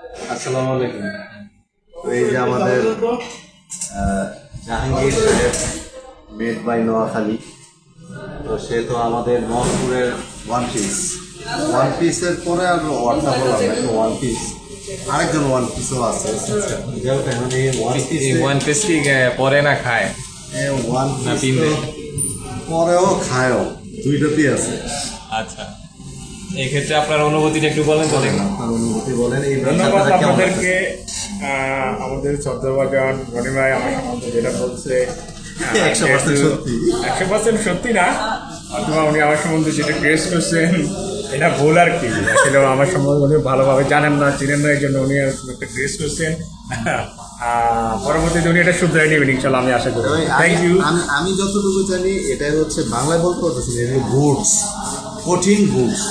আসসালামু আলাইকুম। তো এই যে আমাদের জাহাঙ্গীর সাহেব মেড বাই নোয়াখালী, তো সে তো আমাদের নরপুরের ওয়ান পিসের পরে আর ওয়ানটা বললাম না, ওয়ান পিস আরেকজন ওয়ান পিসও আছে। ওয়ান পিস কি পরে না খায়? ওয়ান না পিস পিনবে? পরেও খায়ও, দুইটাতেই আছে। আচ্ছা, এই ক্ষেত্রে আপনার অনুভূতিটা একটু বলেন তো দেখুন। আপনার অনুভূতি বলেন। এই ধন্যবাদ ব্যবসাটা কেমন আপনাদেরকে। লাগছে? আমাদের শ্রদ্ধাভাজন রনি ভাই আমার সম্বন্ধে যেটা বলছে 100% সত্যি। 100% সত্যি না, অথবা উনি আমার সম্বন্ধে যেটা ক্রিয়েট করছেন এটা ভুল আর কি। আসলে আমার সম্বন্ধে উনি ভালোভাবে জানেন না, চিনেন না, এই জন্য উনি একটা ক্রিয়েট করছেন। পরবর্তীতে উনি এটা শুধরাই নেবেন ইনশাল্লাহ, আমি আশা করি। Thank you. আমি যতটুকু জানি এটাই হচ্ছে, বাংলায় বলতে পারতেছি না, গুডস, কঠিন গুডস।